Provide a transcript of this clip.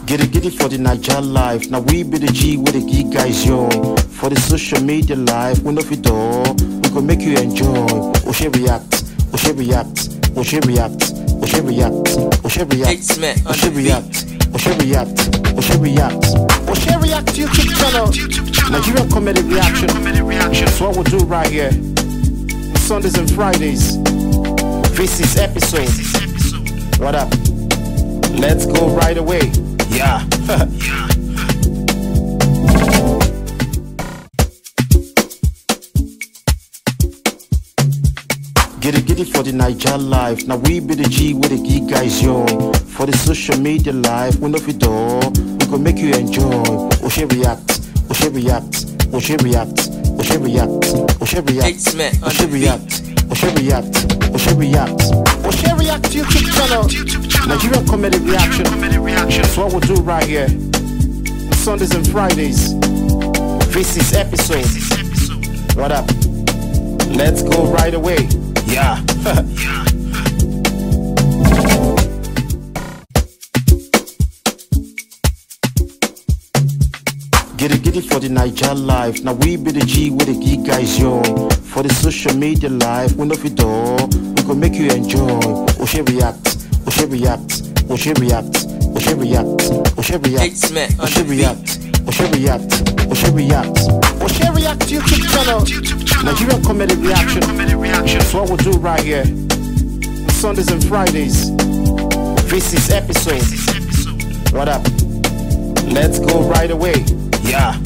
Get it for the Naija life. Now we be the G with the geek guys, yo. For the social media life, we know if it all, we gon' make you enjoy. Oshe react, Oshe react, Oshe react, Oshe react, Oshe react, Oshe react, Oshe react, Oshe react, Oshe react YouTube channel. Nigerian Comedy reaction. That's what we'll do right here. Sundays and Fridays. This is episode. What up? Let's go right away. Yeah. Get it for the Naija life. Now we be the G with the geek guys, yo. For the social media life, we know if it all, we gon' make you enjoy. Oshe react, Oshe react, Oshe react, Oshe react, Oshe react, Oshe react, Oshe react, Oshe react, Oshe react YouTube channel. Nigerian Comedy reaction. That's what we'll do right here. Sundays and Fridays. This is episode. What up? Let's go right away. Yeah. Get it for the Naija life. Now we be the G with the geek guys, yo. For the social media life, we know if it all, we gon' make you enjoy. Oshe react, Oshe react, Oshe react, Oshe react, Oshe react, Oshe react, Oshe react, Oshe react, Oshe react YouTube channel. Nigerian Comedy reaction. That's what we'll do right here. Sundays and Fridays. This is episode. What up? Let's go right away. Yeah.